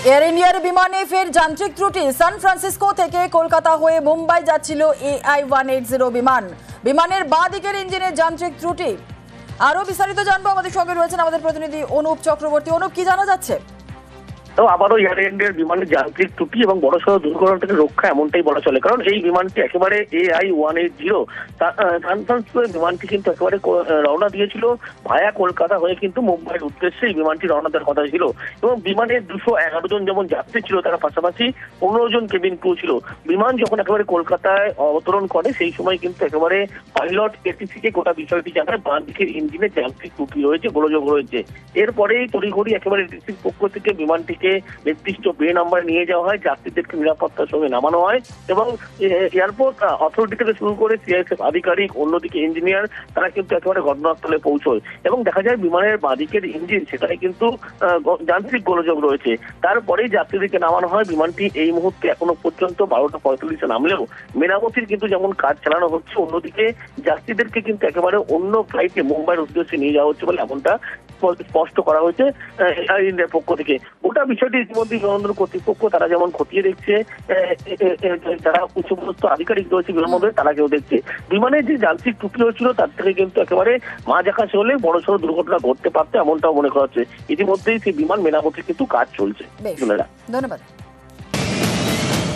Air ইন্ডিয়ার বিমানে ফের যান্ত্রিক ত্রুটি। সান ফ্রান্সিসকো থেকে কলকাতা হয়ে মুম্বাই যাচ্ছিল AI-180 বিমান। বিমানের বাঁ দিকের ইঞ্জিনের যান্ত্রিক ত্রুটি। আরো বিস্তারিত জানবো, আমাদের সঙ্গে রয়েছেন আমাদের প্রতিনিধি অনুপ চক্রবর্তী। অনুপ, কি জানা যাচ্ছে? তো আবারও এয়ার ইন্ডিয়ার বিমানের যান্ত্রিক ত্রুটি এবং বড়সড় দুর্ঘটনা থেকে রক্ষা, এমনটাই বলা চলে। কারণ এই বিমানটি একেবারে AI-180 সান ফ্রান্সিসকো বিমানটি কিন্তু একেবারে রওনা দিয়েছিল ভায়া কলকাতা হয়ে কিন্তু মুম্বাইয়ের উদ্দেশ্যে এই বিমানটি রওনা দেওয়ার কথা ছিল। এবং বিমানের 211 জন যেমন যাত্রী ছিল, তার পাশাপাশি 15 জন কেবিন ক্রু ছিল। বিমান যখন একেবারে কলকাতায় অবতরণ করে সেই সময় কিন্তু একেবারে পাইলট এটিসিকে গোটা বিষয়টি জানায় বাঁ দিকের ইঞ্জিনের যান্ত্রিক ত্রুটি রয়েছে, গোলযোগ রয়েছে। এরপরেই তড়িঘড়ি একেবারে এটিসির পক্ষ থেকে বিমানটিকে নির্দিষ্ট বে নাম্বার নিয়ে যাওয়া হয়, যাত্রীদেরকে নিরাপত্তার সঙ্গে নামানো হয় এবং এয়ারপোর্ট অথরিটি থেকে শুরু করে সিআইএসএফ আধিকারিক, অন্যদিকে ইঞ্জিনিয়ার, তারা কিন্তু একেবারে ঘটনাস্থলে পৌঁছয় এবং দেখা যায় বিমানের বাঁদিকের ইঞ্জিন সেটাই কিন্তু যান্ত্রিক গোলযোগ রয়েছে। তারপরেই যাত্রীদেরকে নামানো হয়। বিমানটি এই মুহূর্তে এখনো পর্যন্ত 12:45 নামলেও মেরামতির কিন্তু যেমন কাজ চালানো হচ্ছে, অন্যদিকে যাত্রীদেরকে কিন্তু একেবারে অন্য ফ্লাইটে মুম্বাইয়ের উদ্দেশ্যে নিয়ে যাওয়া হচ্ছে বলে এমনটা স্পষ্ট করা হয়েছে এয়ার ইন্ডিয়ার পক্ষ থেকে। গোটা বিষয়টি ইতিমধ্যে বিমানবন্দর কর্তৃপক্ষ তারা যেমন খতিয়ে দেখছে, যারা উচ্চপদস্থ আধিকারিক রয়েছে বিমানবন্দরে তারা কেউ দেখছে। বিমানের যে যান্ত্রিক ত্রুটি হয়েছিল তার থেকে কিন্তু একেবারে মাঝ আকাশে হলে বড়সড় দুর্ঘটনা ঘটতে পারত, এমনটাও মনে করা হচ্ছে। ইতিমধ্যেই সেই বিমান মেরামতির কিন্তু কাজ চলছে। ধন্যবাদ।